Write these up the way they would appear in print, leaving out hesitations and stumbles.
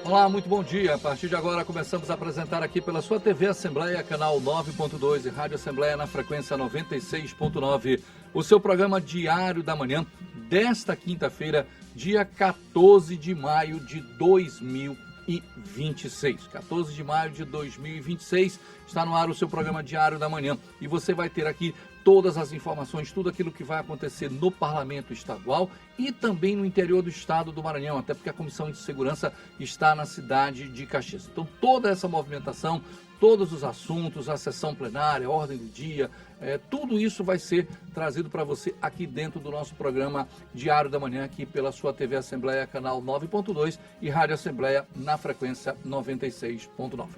Olá, muito bom dia. A partir de agora começamos a apresentar aqui pela sua TV Assembleia, canal 9.2 e Rádio Assembleia na frequência 96.9, o seu programa diário da manhã desta quinta-feira, dia 14 de maio de 2026. 14 de maio de 2026 está no ar o seu programa diário da manhã e você vai ter aqui todas as informações, tudo aquilo que vai acontecer no Parlamento Estadual e também no interior do estado do Maranhão, até porque a Comissão de Segurança está na cidade de Caxias. Então toda essa movimentação, todos os assuntos, a sessão plenária, a ordem do dia, tudo isso vai ser trazido para você aqui dentro do nosso programa Diário da Manhã, aqui pela sua TV Assembleia, canal 9.2 e Rádio Assembleia na frequência 96.9.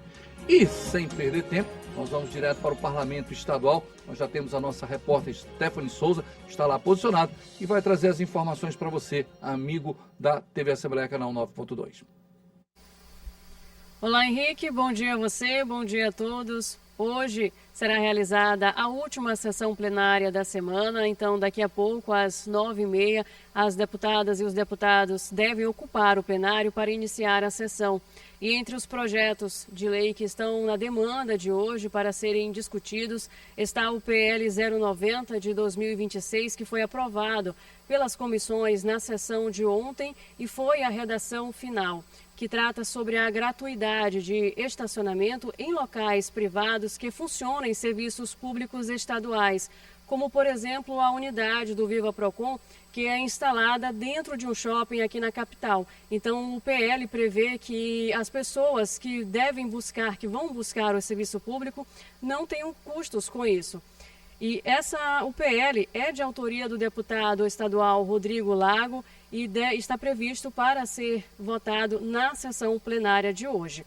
E sem perder tempo, nós vamos direto para o Parlamento Estadual. Nós já temos a nossa repórter Stephanie Souza, que está lá posicionada e vai trazer as informações para você, amigo da TV Assembleia, canal 9.2. Olá, Henrique. Bom dia a você, bom dia a todos. Hoje será realizada a última sessão plenária da semana, então daqui a pouco, às 9h30, as deputadas e os deputados devem ocupar o plenário para iniciar a sessão. E entre os projetos de lei que estão na demanda de hoje para serem discutidos está o PL 090 de 2026, que foi aprovado pelas comissões na sessão de ontem e foi a redação final, que trata sobre a gratuidade de estacionamento em locais privados que funcionam em serviços públicos estaduais, como, por exemplo, a unidade do Viva Procon, que é instalada dentro de um shopping aqui na capital. Então, o PL prevê que as pessoas que vão buscar o serviço público, não tenham custos com isso. E o PL é de autoria do deputado estadual Rodrigo Lago e está previsto para ser votado na sessão plenária de hoje.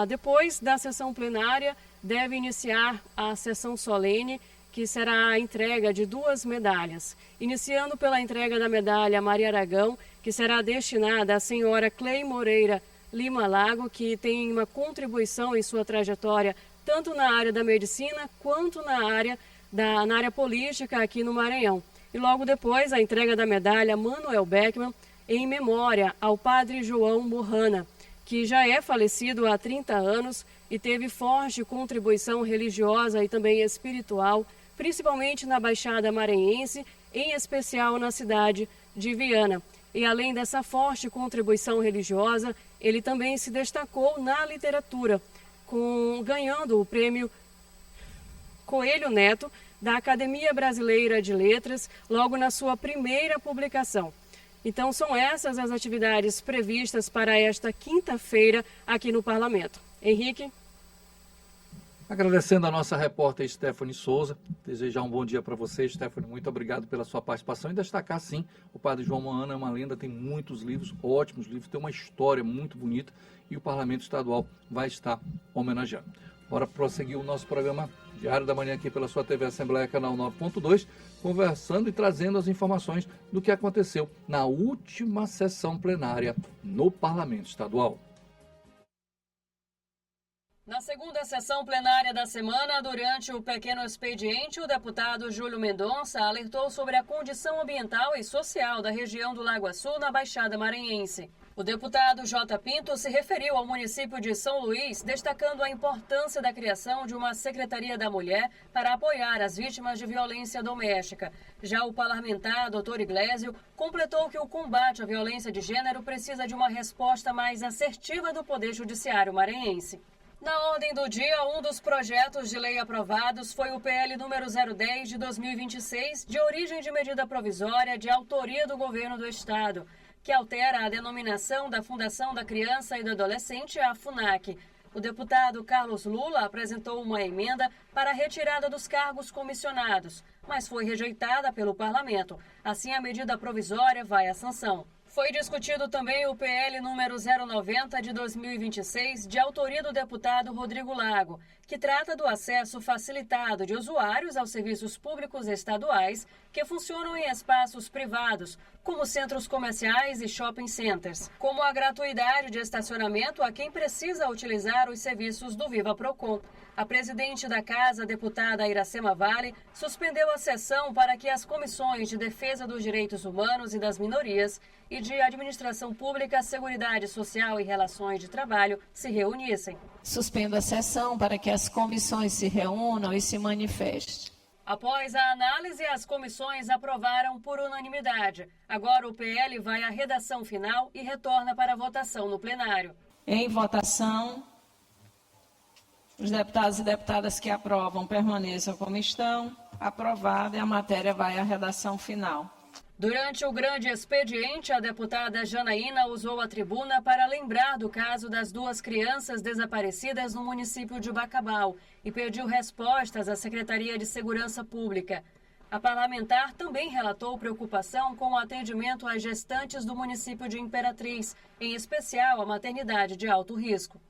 Depois da sessão plenária, deve iniciar a sessão solene, que será a entrega de 2 medalhas. Iniciando pela entrega da medalha Maria Aragão, que será destinada à senhora Clei Moreira Lima Lago, que tem uma contribuição em sua trajetória tanto na área da medicina quanto na área política aqui no Maranhão. E logo depois a entrega da medalha Manuel Beckman em memória ao padre João Morrana, que já é falecido há 30 anos e teve forte contribuição religiosa e também espiritual, principalmente na Baixada Maranhense, em especial na cidade de Viana. E além dessa forte contribuição religiosa, ele também se destacou na literatura, ganhando o prêmio Coelho Neto da Academia Brasileira de Letras, logo na sua primeira publicação. Então são essas as atividades previstas para esta quinta-feira aqui no Parlamento. Henrique? Agradecendo a nossa repórter Stephanie Souza, desejar um bom dia para você, Stephanie, muito obrigado pela sua participação e destacar, sim, o padre João Morrana é uma lenda, tem muitos livros, ótimos livros, tem uma história muito bonita e o Parlamento Estadual vai estar homenageando. Bora prosseguir o nosso programa Diário da Manhã aqui pela sua TV Assembleia, canal 9.2, conversando e trazendo as informações do que aconteceu na última sessão plenária no Parlamento Estadual. Na segunda sessão plenária da semana, durante o pequeno expediente, o deputado Júlio Mendonça alertou sobre a condição ambiental e social da região do Lago Açu, na Baixada Maranhense. O deputado J. Pinto se referiu ao município de São Luís, destacando a importância da criação de uma Secretaria da Mulher para apoiar as vítimas de violência doméstica. Já o parlamentar, Dr. Iglesio, completou que o combate à violência de gênero precisa de uma resposta mais assertiva do Poder Judiciário maranhense. Na ordem do dia, um dos projetos de lei aprovados foi o PL número 010 de 2026, de origem de medida provisória de autoria do governo do estado, que altera a denominação da Fundação da Criança e do Adolescente, a FUNAC. O deputado Carlos Lula apresentou uma emenda para a retirada dos cargos comissionados, mas foi rejeitada pelo parlamento. Assim, a medida provisória vai à sanção. Foi discutido também o PL número 090 de 2026, de autoria do deputado Rodrigo Lago, que trata do acesso facilitado de usuários aos serviços públicos estaduais que funcionam em espaços privados, como centros comerciais e shopping centers, como a gratuidade de estacionamento a quem precisa utilizar os serviços do Viva Procon. A presidente da Casa, a deputada Iracema Vale, suspendeu a sessão para que as comissões de defesa dos direitos humanos e das minorias e de Administração Pública, Seguridade Social e Relações de Trabalho se reunissem. Suspendo a sessão para que as comissões se reúnam e se manifestem. Após a análise, as comissões aprovaram por unanimidade. Agora o PL vai à redação final e retorna para a votação no plenário. Em votação, os deputados e deputadas que aprovam permaneçam como estão. Aprovada e a matéria vai à redação final. Durante o grande expediente, a deputada Janaína usou a tribuna para lembrar do caso das 2 crianças desaparecidas no município de Bacabal e pediu respostas à Secretaria de Segurança Pública. A parlamentar também relatou preocupação com o atendimento às gestantes do município de Imperatriz, em especial a maternidade de alto risco.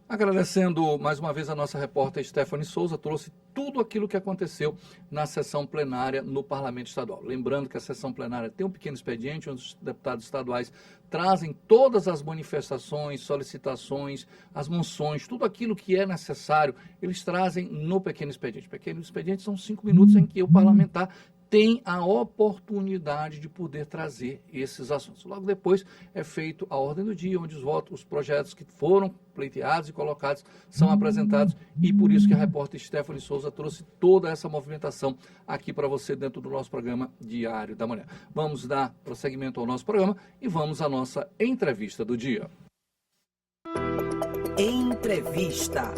Agradecendo mais uma vez a nossa repórter Stephanie Souza, trouxe tudo aquilo que aconteceu na sessão plenária no Parlamento Estadual. Lembrando que a sessão plenária tem um pequeno expediente, onde os deputados estaduais trazem todas as manifestações, solicitações, as moções, tudo aquilo que é necessário, eles trazem no pequeno expediente. Pequeno expediente são 5 minutos em que o parlamentar tem a oportunidade de poder trazer esses assuntos. Logo depois é feito a ordem do dia, onde os projetos que foram pleiteados e colocados são apresentados, e por isso que a repórter Stephanie Souza trouxe toda essa movimentação aqui para você dentro do nosso programa Diário da Manhã. Vamos dar prosseguimento ao nosso programa e vamos à nossa entrevista do dia. Entrevista.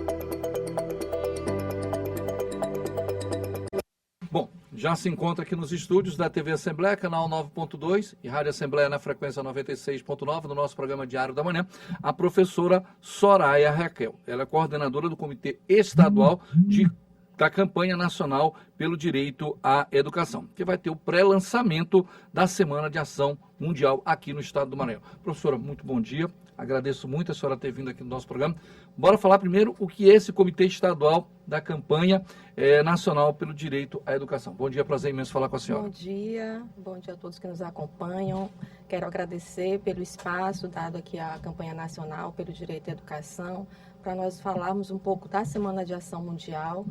Bom, já se encontra aqui nos estúdios da TV Assembleia, canal 9.2 e Rádio Assembleia na frequência 96.9, no nosso programa Diário da Manhã, a professora Soraya Raquel. Ela é coordenadora do Comitê Estadual da Campanha Nacional pelo Direito à Educação, que vai ter o pré-lançamento da Semana de Ação Mundial aqui no estado do Maranhão. Professora, muito bom dia. Agradeço muito a senhora ter vindo aqui no nosso programa. Bora falar primeiro o que é esse Comitê Estadual da Campanha Nacional pelo Direito à Educação. Bom dia, prazer imenso falar com a senhora. Bom dia a todos que nos acompanham. Quero agradecer pelo espaço dado aqui à Campanha Nacional pelo Direito à Educação, para nós falarmos um pouco da Semana de Ação Mundial,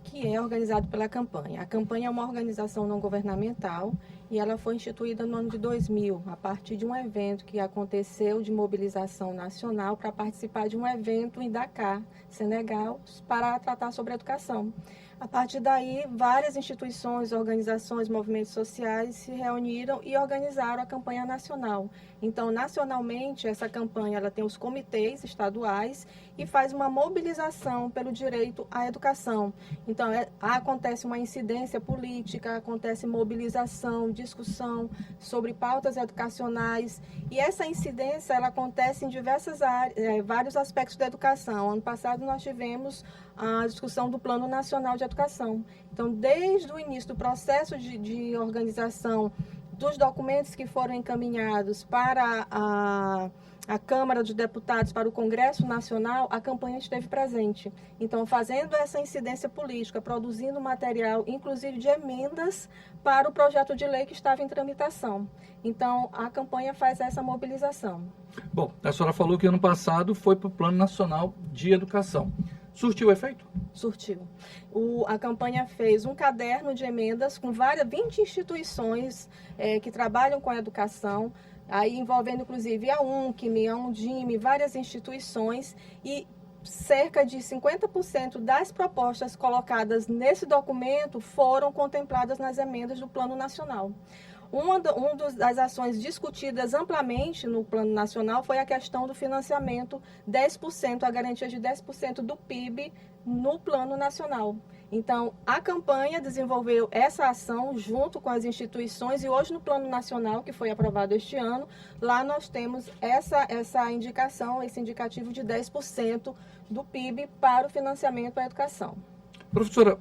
que é organizado pela campanha. A campanha é uma organização não governamental e ela foi instituída no ano de 2000, a partir de um evento que aconteceu de mobilização nacional para participar de um evento em Dakar, Senegal, para tratar sobre educação. A partir daí, várias instituições, organizações, movimentos sociais se reuniram e organizaram a campanha nacional. Então, nacionalmente, essa campanha ela tem os comitês estaduais e faz uma mobilização pelo direito à educação. Então, acontece uma incidência política, acontece mobilização, discussão sobre pautas educacionais, e essa incidência ela acontece em diversas áreas, vários aspectos da educação. Ano passado nós tivemos a discussão do Plano Nacional de Educação. Então, desde o início do processo de organização dos documentos que foram encaminhados para a Câmara dos Deputados, para o Congresso Nacional, a campanha esteve presente. Então, fazendo essa incidência política, produzindo material, inclusive de emendas para o projeto de lei que estava em tramitação. Então, a campanha faz essa mobilização. Bom, a senhora falou que ano passado foi para o Plano Nacional de Educação. Surtiu efeito? Surtiu. A campanha fez um caderno de emendas com 20 instituições que trabalham com a educação, aí envolvendo inclusive a UNCM, a Undime, várias instituições, e cerca de 50% das propostas colocadas nesse documento foram contempladas nas emendas do Plano Nacional. Uma das ações discutidas amplamente no Plano Nacional foi a questão do financiamento 10%, a garantia de 10% do PIB no Plano Nacional. Então, a campanha desenvolveu essa ação junto com as instituições e hoje no Plano Nacional, que foi aprovado este ano, lá nós temos essa indicação, esse indicativo de 10% do PIB para o financiamento à educação. Professora,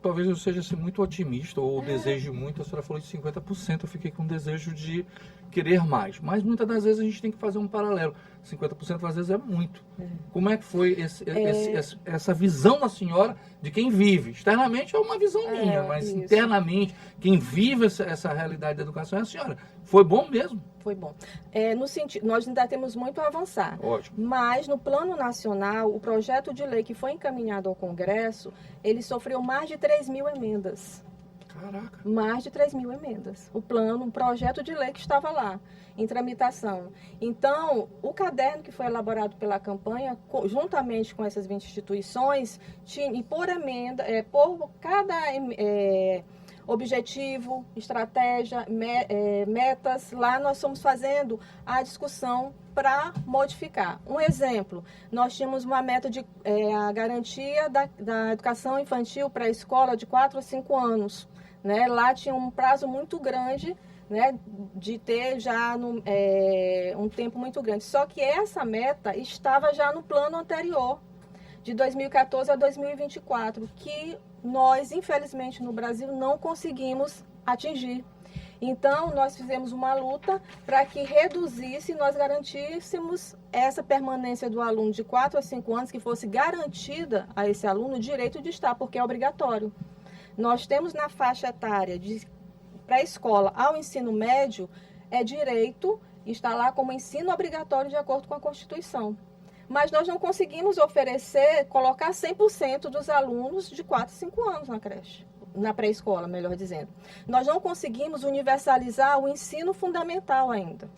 talvez eu seja muito otimista ou deseje muito, a senhora falou de 50%, eu fiquei com o desejo de querer mais, mas muitas das vezes a gente tem que fazer um paralelo, 50% às vezes é muito. Como é que foi essa visão da senhora de quem vive? Externamente é uma visão minha, mas isso. Internamente, quem vive essa realidade da educação é a senhora. Foi bom mesmo? Foi bom. No sentido, nós ainda temos muito a avançar. Ótimo. Mas no Plano Nacional, o projeto de lei que foi encaminhado ao Congresso, ele sofreu mais de 3.000 emendas. Caraca. Mais de 3.000 emendas. O plano, um projeto de lei que estava lá, em tramitação. Então, o caderno que foi elaborado pela campanha, juntamente com essas 20 instituições, tinha, e por emenda, por cada objetivo, estratégia, metas, lá nós estamos fazendo a discussão para modificar. Um exemplo, nós tínhamos uma meta de a garantia da educação infantil para a escola de 4 a 5 anos. Né? Lá tinha um prazo muito grande, né, de ter já um tempo muito grande. Só que essa meta estava já no plano anterior, de 2014 a 2024, que nós, infelizmente, no Brasil, não conseguimos atingir. Então, nós fizemos uma luta para que reduzisse e nós garantíssemos essa permanência do aluno de 4 a 5 anos, que fosse garantida a esse aluno o direito de estar, porque é obrigatório. Nós temos na faixa etária de pré-escola ao ensino médio, é direito estar lá como ensino obrigatório de acordo com a Constituição. Mas nós não conseguimos colocar 100% dos alunos de 4 a 5 anos na creche, na pré-escola, melhor dizendo. Nós não conseguimos universalizar o ensino fundamental ainda.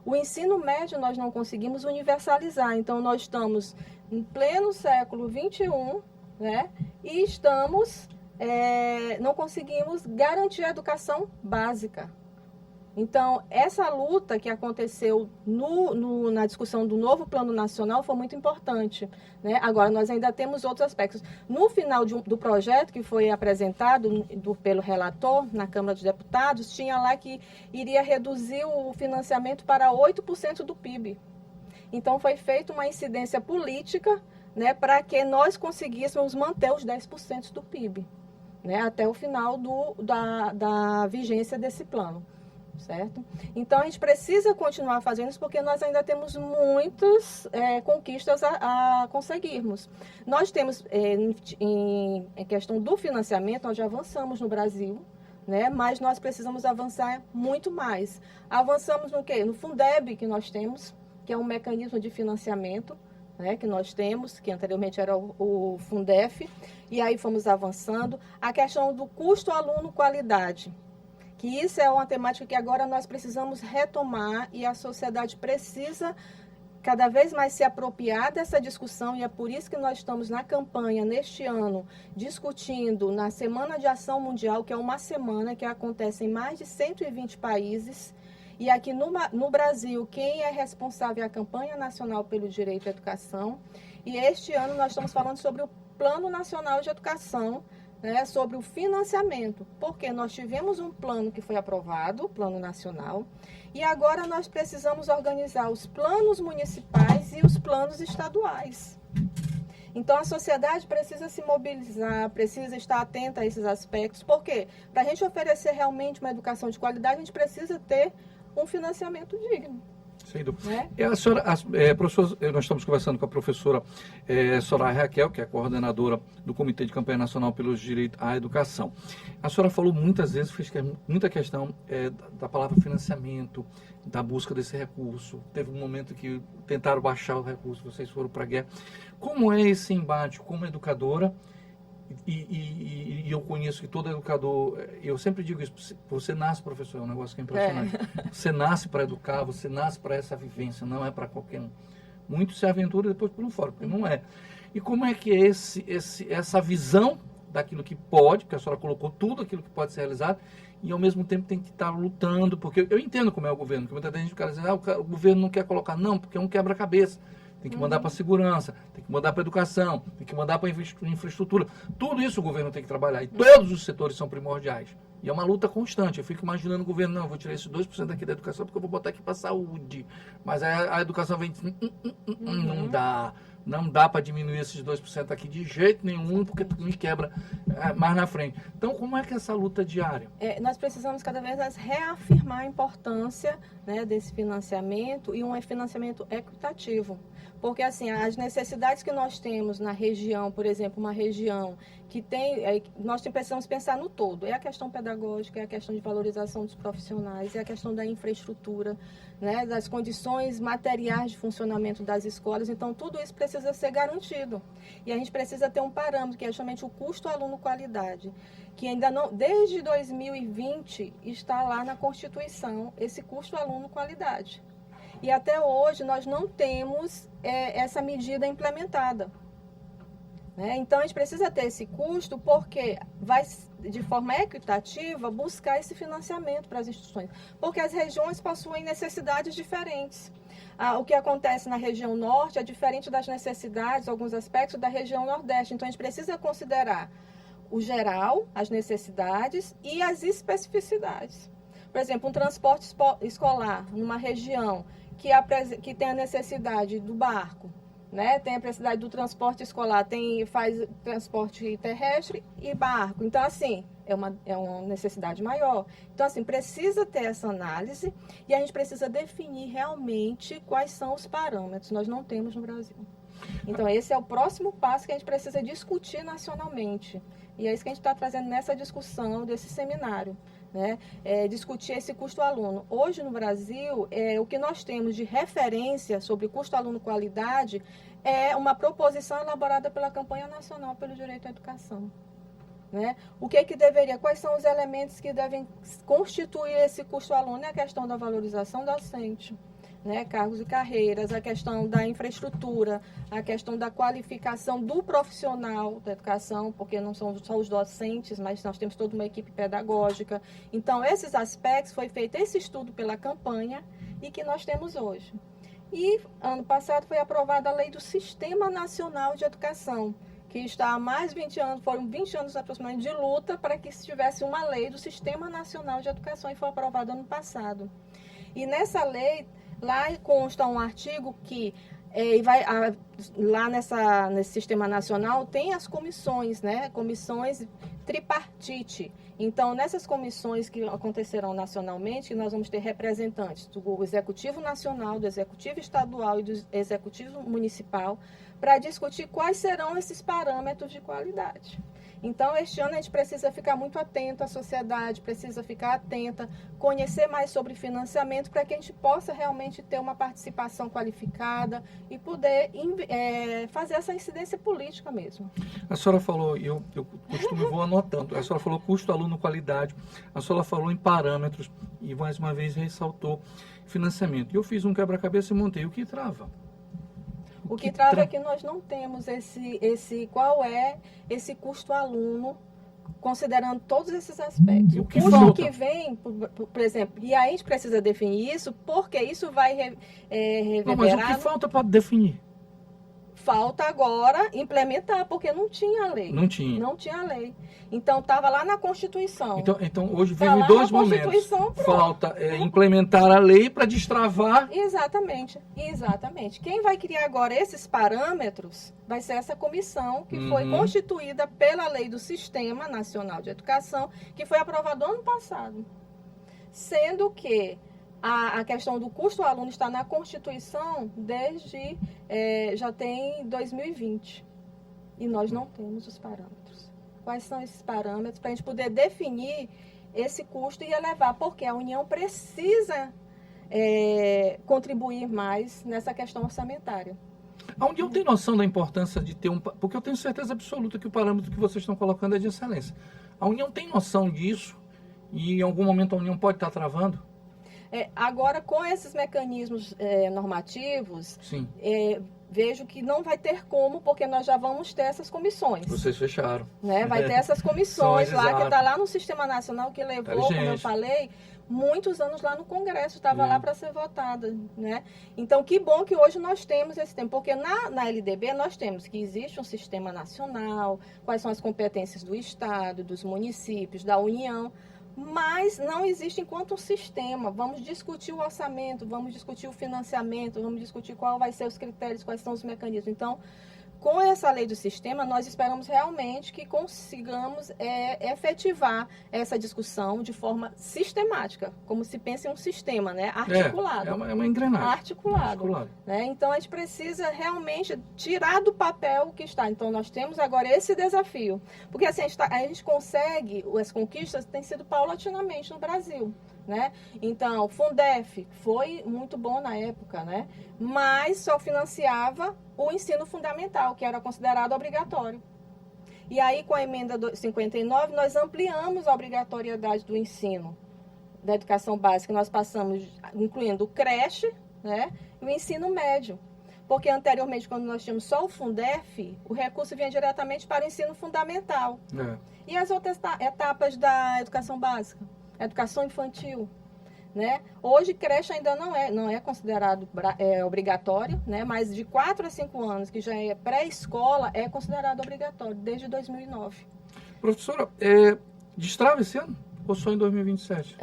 O ensino médio nós não conseguimos universalizar, então nós estamos em pleno século XXI, né, e não conseguimos garantir a educação básica. Então, essa luta que aconteceu na discussão do novo Plano Nacional foi muito importante. Né? Agora, nós ainda temos outros aspectos. No final do projeto que foi apresentado pelo relator na Câmara dos Deputados, tinha lá que iria reduzir o financiamento para 8% do PIB. Então, foi feita uma incidência política, né, para que nós conseguíssemos manter os 10% do PIB, né, até o final da vigência desse plano. Certo? Então, a gente precisa continuar fazendo isso porque nós ainda temos muitas conquistas a conseguirmos. Nós temos, em questão do financiamento, nós já avançamos no Brasil, né? Mas nós precisamos avançar muito mais. Avançamos no quê? No Fundeb que nós temos, que é um mecanismo de financiamento, né, que nós temos, que anteriormente era o Fundef, e aí fomos avançando. A questão do custo aluno-qualidade, que isso é uma temática que agora nós precisamos retomar e a sociedade precisa cada vez mais se apropriar dessa discussão e é por isso que nós estamos na campanha, neste ano, discutindo na Semana de Ação Mundial, que é uma semana que acontece em mais de 120 países, e aqui no Brasil, quem é responsável é a Campanha Nacional pelo Direito à Educação, e este ano nós estamos falando sobre o Plano Nacional de Educação, né, sobre o financiamento, porque nós tivemos um plano que foi aprovado, o Plano Nacional, e agora nós precisamos organizar os planos municipais e os planos estaduais. Então, a sociedade precisa se mobilizar, precisa estar atenta a esses aspectos, porque para a gente oferecer realmente uma educação de qualidade, a gente precisa ter um financiamento digno. Sem dúvida. Né? Professor, nós estamos conversando com a professora Soraya Raquel, que é a coordenadora do Comitê de Campanha Nacional pelos Direitos à Educação. A senhora falou muitas vezes, fez muita questão da palavra financiamento, da busca desse recurso. Teve um momento que tentaram baixar o recurso, vocês foram para a guerra. Como é esse embate como educadora? E eu conheço que todo educador, eu sempre digo isso, você nasce professor, é um negócio que é impressionante. Você nasce para educar, você nasce para essa vivência, não é para qualquer um. Muitos se aventuram e depois pulam fora, porque não é. E como é que é essa visão daquilo que pode, porque a senhora colocou tudo aquilo que pode ser realizado, e ao mesmo tempo tem que estar lutando, porque eu entendo como é o governo, que muita gente fica dizendo, o governo não quer colocar, não, porque é um quebra-cabeça. Tem que mandar para a segurança, tem que mandar para a educação, tem que mandar para a infraestrutura. Tudo isso o governo tem que trabalhar. E todos os setores são primordiais. E é uma luta constante. Eu fico imaginando o governo, não, eu vou tirar esses 2% aqui da educação porque eu vou botar aqui para a saúde. Mas a educação vem não dá. Não dá para diminuir esses 2% aqui de jeito nenhum, porque tu me quebra mais na frente. Então, como é que é essa luta diária? Nós precisamos cada vez mais reafirmar a importância, né, desse financiamento e um financiamento equitativo. Porque, assim, as necessidades que nós temos na região, por exemplo, uma região que tem... nós precisamos pensar no todo. É a questão pedagógica, é a questão de valorização dos profissionais, é a questão da infraestrutura. né, das condições materiais de funcionamento das escolas. Então, tudo isso precisa ser garantido. E a gente precisa ter um parâmetro, que é justamente o custo aluno-qualidade, que ainda não, desde 2020, está lá na Constituição, esse custo aluno-qualidade. E até hoje nós não temos essa medida implementada. Então, a gente precisa ter esse custo porque vai, de forma equitativa, buscar esse financiamento para as instituições. Porque as regiões possuem necessidades diferentes. O que acontece na região norte é diferente das necessidades, alguns aspectos, da região nordeste. Então, a gente precisa considerar o geral, as necessidades e as especificidades. Por exemplo, um transporte escolar numa região que tem a necessidade do barco, né? Tem a necessidade do transporte escolar, faz transporte terrestre e barco. Então, assim, é uma necessidade maior. Então, assim, precisa ter essa análise e a gente precisa definir realmente quais são os parâmetros. Nós não temos no Brasil. Então, esse é o próximo passo que a gente precisa discutir nacionalmente. E é isso que a gente está trazendo nessa discussão desse seminário. Né? Discutir esse custo aluno. Hoje no Brasil, o que nós temos de referência sobre custo aluno qualidade é uma proposição elaborada pela Campanha Nacional pelo Direito à Educação. Né? Quais são os elementos que devem constituir esse custo aluno? É a questão da valorização docente, né, cargos e carreiras, a questão da infraestrutura, a questão da qualificação do profissional da educação, porque não são só os docentes, mas nós temos toda uma equipe pedagógica. Então, esses aspectos, foi feito esse estudo pela campanha e que nós temos hoje. E, ano passado, foi aprovada a Lei do Sistema Nacional de Educação, que está há mais de 20 anos, foram 20 anos aproximadamente de luta para que se tivesse uma lei do Sistema Nacional de Educação, e foi aprovada ano passado. E nessa lei, lá consta um artigo que lá nesse Sistema Nacional tem as comissões, né? Comissões tripartite. Então, nessas comissões que acontecerão nacionalmente, nós vamos ter representantes do Executivo Nacional, do Executivo Estadual e do Executivo Municipal para discutir quais serão esses parâmetros de qualidade. Então, este ano a gente precisa ficar muito atento, a sociedade precisa ficar atenta, conhecer mais sobre financiamento para que a gente possa realmente ter uma participação qualificada e poder fazer essa incidência política mesmo. A senhora falou, eu vou anotando, a senhora falou custo, aluno, qualidade, a senhora falou em parâmetros e mais uma vez ressaltou financiamento. E eu fiz um quebra-cabeça e montei o que trava. O que trava é que nós não temos qual é esse custo aluno, considerando todos esses aspectos. E o custo que vem, por exemplo, e aí a gente precisa definir isso, porque isso vai reverberar... Não, mas o que falta para definir? Falta agora implementar, porque não tinha lei. Não tinha. Não tinha lei. Então, estava lá na Constituição. Então hoje vive dois momentos. Falta implementar a lei para destravar. Exatamente. Quem vai criar agora esses parâmetros vai ser essa comissão que foi constituída pela Lei do Sistema Nacional de Educação, que foi aprovada ano passado. Sendo que a questão do custo ao aluno está na Constituição desde, já tem 2020. E nós não temos os parâmetros. Quais são esses parâmetros para a gente poder definir esse custo e elevar? Porque a União precisa contribuir mais nessa questão orçamentária. A União tem noção da importância de ter porque eu tenho certeza absoluta que o parâmetro que vocês estão colocando é de excelência. A União tem noção disso e em algum momento a União pode estar travando? Agora, com esses mecanismos normativos, vejo que não vai ter como, porque nós já vamos ter essas comissões. Vocês fecharam. Né? Vai ter essas comissões lá, que está lá no Sistema Nacional, que levou, como eu falei, muitos anos lá no Congresso, estava lá para ser votada. Né? Então, que bom que hoje nós temos esse tempo, porque na LDB nós temos que existe um Sistema Nacional, quais são as competências do Estado, dos municípios, da União, mas não existe enquanto um sistema. Vamos discutir o orçamento, vamos discutir o financiamento, vamos discutir qual vai ser os critérios, quais são os mecanismos. Então, com essa lei do sistema, nós esperamos realmente que consigamos efetivar essa discussão de forma sistemática, como se pensa em um sistema, né? Articulado. É uma engrenagem. Articulado. Né? Então, a gente precisa realmente tirar do papel o que está. Então, nós temos agora esse desafio. Porque assim, a gente consegue, as conquistas têm sido paulatinamente no Brasil. né? Então, o Fundef foi muito bom na época, né? Mas só financiava o ensino fundamental, que era considerado obrigatório. E aí, com a emenda 59, nós ampliamos a obrigatoriedade do ensino da educação básica. Nós passamos, incluindo o creche, né, e o ensino médio. Porque anteriormente, quando nós tínhamos só o Fundef, o recurso vinha diretamente para o ensino fundamental. E as outras etapas da educação básica, educação infantil, né? Hoje, creche ainda não é considerado obrigatório, né? Mas de 4 a 5 anos, que já é pré-escola, é considerado obrigatório, desde 2009. Professora, destrava esse ano ou só em 2027?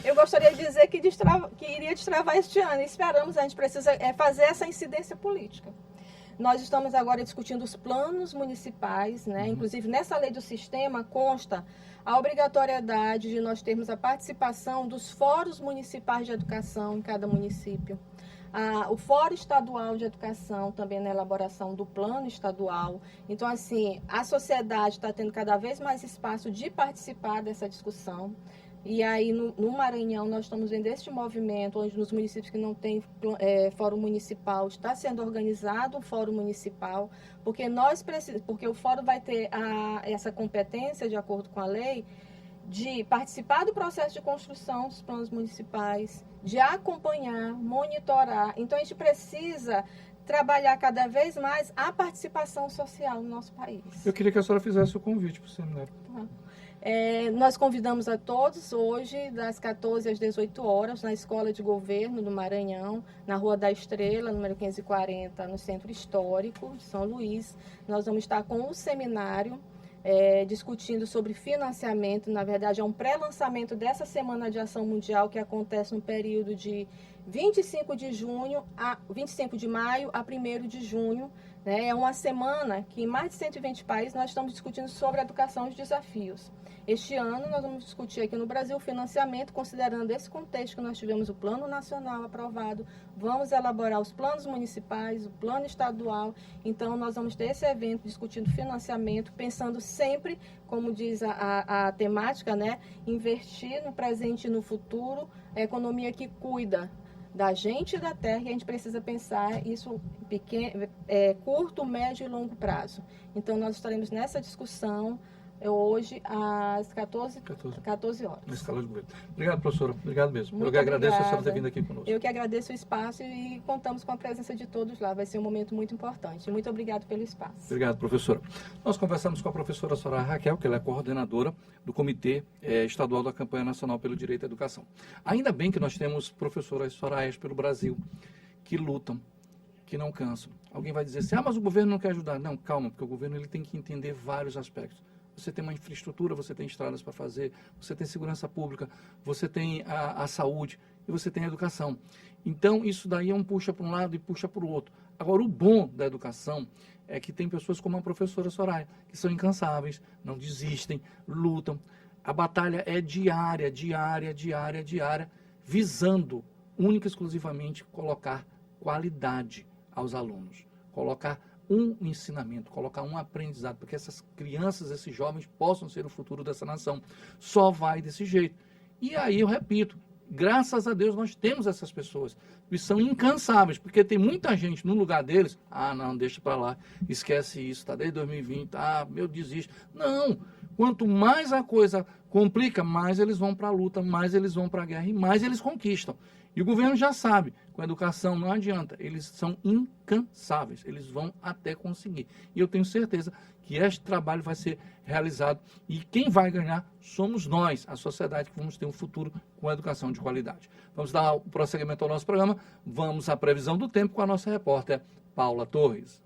Eu gostaria de dizer que iria destravar este ano. E esperamos, a gente precisa fazer essa incidência política. Nós estamos agora discutindo os planos municipais, né? Inclusive, nessa lei do sistema consta a obrigatoriedade de nós termos a participação dos fóruns municipais de educação em cada município. O Fórum Estadual de Educação, também na elaboração do plano estadual. Então, assim, a sociedade está tendo cada vez mais espaço de participar dessa discussão. E aí, no Maranhão, nós estamos vendo este movimento, onde nos municípios que não tem fórum municipal, está sendo organizado um fórum municipal, porque o fórum vai ter essa competência, de acordo com a lei, de participar do processo de construção dos planos municipais, de acompanhar, monitorar. Então, a gente precisa trabalhar cada vez mais a participação social no nosso país. Eu queria que a senhora fizesse o convite para o seminário. Nós convidamos a todos hoje, das 14 às 18 horas, na Escola de Governo do Maranhão, na Rua da Estrela, número 540, no Centro Histórico de São Luís. Nós vamos estar com o seminário discutindo sobre financiamento. Na verdade, é um pré-lançamento dessa Semana de Ação Mundial, que acontece no período de 25 de maio a 1º de junho. É uma semana que em mais de 120 países nós estamos discutindo sobre a educação e os desafios. Este ano nós vamos discutir aqui no Brasil o financiamento, considerando esse contexto que nós tivemos o Plano Nacional aprovado, vamos elaborar os planos municipais, o plano estadual. Então nós vamos ter esse evento discutindo financiamento, pensando sempre, como diz a temática, né, investir no presente e no futuro, a economia que cuida da gente e da terra, e a gente precisa pensar isso curto, médio e longo prazo. Então, nós estaremos nessa discussão hoje às 14 horas. Na Escola de Governo. Obrigado, professora. Obrigado mesmo. Muito Eu que agradeço a senhora obrigada. ter vindo aqui conosco. Eu que agradeço o espaço e contamos com a presença de todos lá. Vai ser um momento muito importante. Muito obrigado pelo espaço. Obrigado, professora. Nós conversamos com a professora Soraya Raquel, que ela é coordenadora do Comitê Estadual da Campanha Nacional pelo Direito à Educação. Ainda bem que nós temos professoras Sorayas pelo Brasil que lutam, que não cansam. Alguém vai dizer assim, mas o governo não quer ajudar. Não, calma, porque o governo ele tem que entender vários aspectos. Você tem uma infraestrutura, você tem estradas para fazer, você tem segurança pública, você tem a saúde e você tem a educação. Então, isso daí é um puxa para um lado e puxa para o outro. Agora, o bom da educação é que tem pessoas como a professora Soraya, que são incansáveis, não desistem, lutam. A batalha é diária, visando única e exclusivamente colocar qualidade aos alunos, colocar um ensinamento, colocar um aprendizado, para que essas crianças, esses jovens possam ser o futuro dessa nação. Só vai desse jeito. E aí eu repito, graças a Deus nós temos essas pessoas que são incansáveis, porque tem muita gente no lugar deles, não, deixa para lá, esquece isso, está desde 2020, meu desisto. Não, quanto mais a coisa complica, mais eles vão para a luta, mais eles vão para a guerra e mais eles conquistam. E o governo já sabe, com a educação não adianta, eles são incansáveis, eles vão até conseguir. E eu tenho certeza que este trabalho vai ser realizado e quem vai ganhar somos nós, a sociedade, que vamos ter um futuro com a educação de qualidade. Vamos dar o prosseguimento ao nosso programa, vamos à previsão do tempo com a nossa repórter Paula Torres.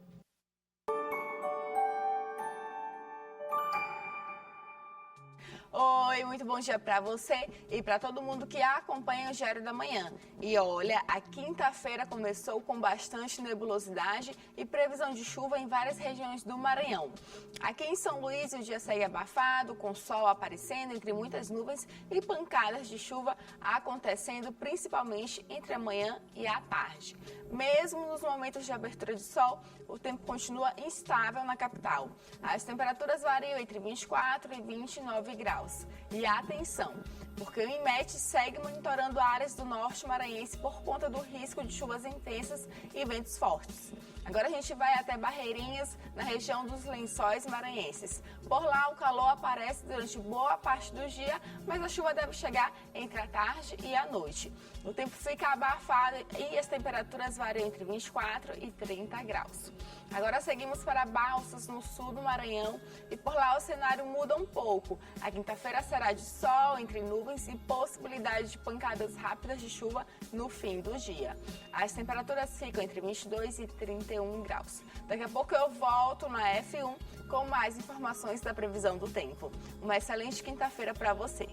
Oi, muito bom dia para você e para todo mundo que acompanha o Diário da Manhã. E olha, a quinta-feira começou com bastante nebulosidade e previsão de chuva em várias regiões do Maranhão. Aqui em São Luís, o dia segue abafado, com sol aparecendo entre muitas nuvens e pancadas de chuva acontecendo principalmente entre a manhã e a tarde. Mesmo nos momentos de abertura de sol, o tempo continua instável na capital. As temperaturas variam entre 24 e 29 graus. E atenção, porque o INMET segue monitorando áreas do norte maranhense por conta do risco de chuvas intensas e ventos fortes. Agora a gente vai até Barreirinhas, na região dos Lençóis Maranhenses. Por lá o calor aparece durante boa parte do dia, mas a chuva deve chegar entre a tarde e a noite. O tempo fica abafado e as temperaturas variam entre 24 e 30 graus. Agora seguimos para Balsas, no sul do Maranhão, e por lá o cenário muda um pouco. A quinta-feira será de sol entre nuvens e possibilidade de pancadas rápidas de chuva no fim do dia. As temperaturas ficam entre 22 e 31 graus. Daqui a pouco eu volto na F1 com mais informações da previsão do tempo. Uma excelente quinta-feira para você.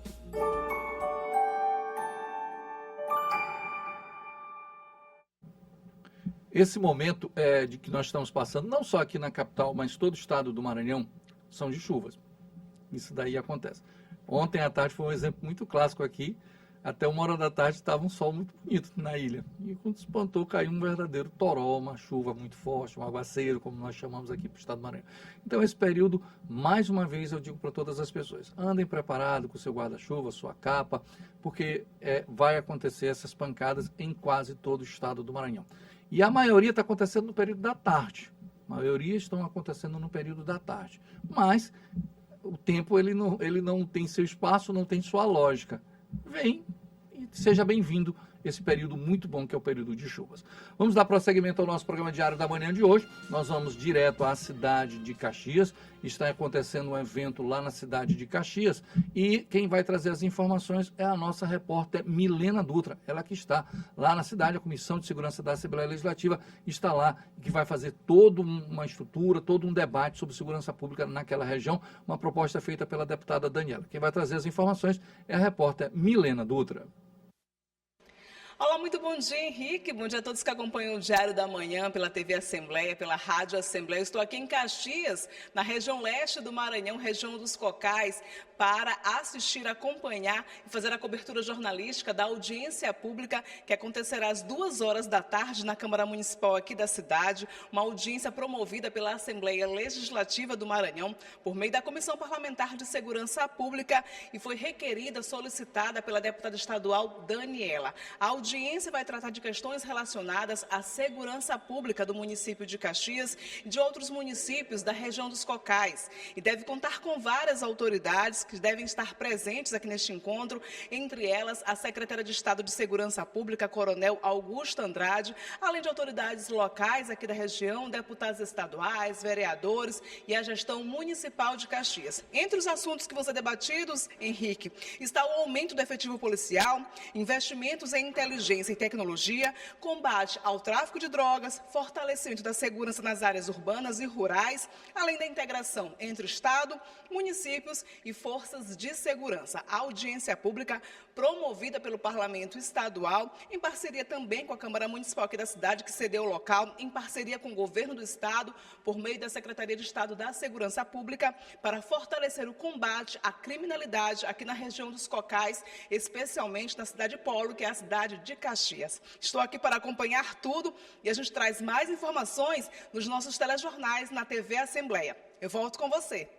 Esse momento de que nós estamos passando, não só aqui na capital, mas todo o estado do Maranhão, são de chuvas. Isso daí acontece. Ontem à tarde foi um exemplo muito clássico aqui. Até 1h da tarde estava um sol muito bonito na ilha. E quando espantou, caiu um verdadeiro toró, uma chuva muito forte, um aguaceiro, como nós chamamos aqui para o estado do Maranhão. Então, esse período, mais uma vez, eu digo para todas as pessoas, andem preparados com o seu guarda-chuva, sua capa, porque vai acontecer essas pancadas em quase todo o estado do Maranhão. E a maioria está acontecendo no período da tarde. A maioria estão acontecendo no período da tarde. Mas o tempo ele não tem seu espaço, não tem sua lógica. Vem e seja bem-vindo esse período muito bom que é o período de chuvas. Vamos dar prosseguimento ao nosso programa diário da manhã de hoje. Nós vamos direto à cidade de Caxias. Está acontecendo um evento lá na cidade de Caxias e quem vai trazer as informações é a nossa repórter Milena Dutra. Ela que está lá na cidade, a Comissão de Segurança da Assembleia Legislativa está lá e que vai fazer toda uma estrutura, todo um debate sobre segurança pública naquela região, uma proposta feita pela deputada Daniela. Quem vai trazer as informações é a repórter Milena Dutra. Olá, muito bom dia, Henrique. Bom dia a todos que acompanham o Diário da Manhã pela TV Assembleia, pela Rádio Assembleia. Estou aqui em Caxias, na região leste do Maranhão, região dos Cocais, para assistir, acompanhar e fazer a cobertura jornalística da audiência pública que acontecerá às 2h da tarde na Câmara Municipal aqui da cidade. Uma audiência promovida pela Assembleia Legislativa do Maranhão por meio da Comissão Parlamentar de Segurança Pública e foi requerida, solicitada pela deputada estadual Daniela. A audiência vai tratar de questões relacionadas à segurança pública do município de Caxias e de outros municípios da região dos Cocais. E deve contar com várias autoridades que devem estar presentes aqui neste encontro, entre elas a secretária de Estado de Segurança Pública, Coronel Augusto Andrade, além de autoridades locais aqui da região, deputados estaduais, vereadores e a gestão municipal de Caxias. Entre os assuntos que vão ser debatidos, Henrique, está o aumento do efetivo policial, investimentos em inteligência e tecnologia, combate ao tráfico de drogas, fortalecimento da segurança nas áreas urbanas e rurais, além da integração entre o Estado, municípios e forças de segurança. A audiência pública promovida pelo Parlamento Estadual, em parceria também com a Câmara Municipal aqui da cidade, que cedeu o local, em parceria com o Governo do Estado, por meio da Secretaria de Estado da Segurança Pública, para fortalecer o combate à criminalidade aqui na região dos Cocais, especialmente na cidade Polo, que é a cidade de Caxias. Estou aqui para acompanhar tudo e a gente traz mais informações nos nossos telejornais na TV Assembleia. Eu volto com você.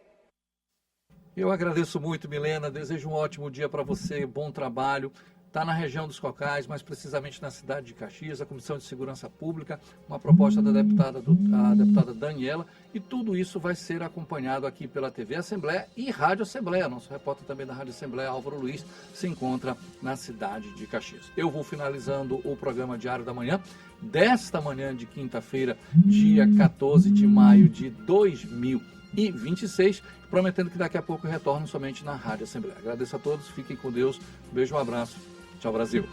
Eu agradeço muito, Milena, desejo um ótimo dia para você, bom trabalho. Está na região dos Cocais, mais precisamente na cidade de Caxias, a Comissão de Segurança Pública, uma proposta da deputada Daniela, e tudo isso vai ser acompanhado aqui pela TV Assembleia e Rádio Assembleia. Nosso repórter também da Rádio Assembleia, Álvaro Luiz, se encontra na cidade de Caxias. Eu vou finalizando o programa Diário da Manhã, desta manhã de quinta-feira, dia 14 de maio de 2026, prometendo que daqui a pouco eu retorno somente na Rádio Assembleia. Agradeço a todos, fiquem com Deus, um beijo, um abraço, tchau Brasil.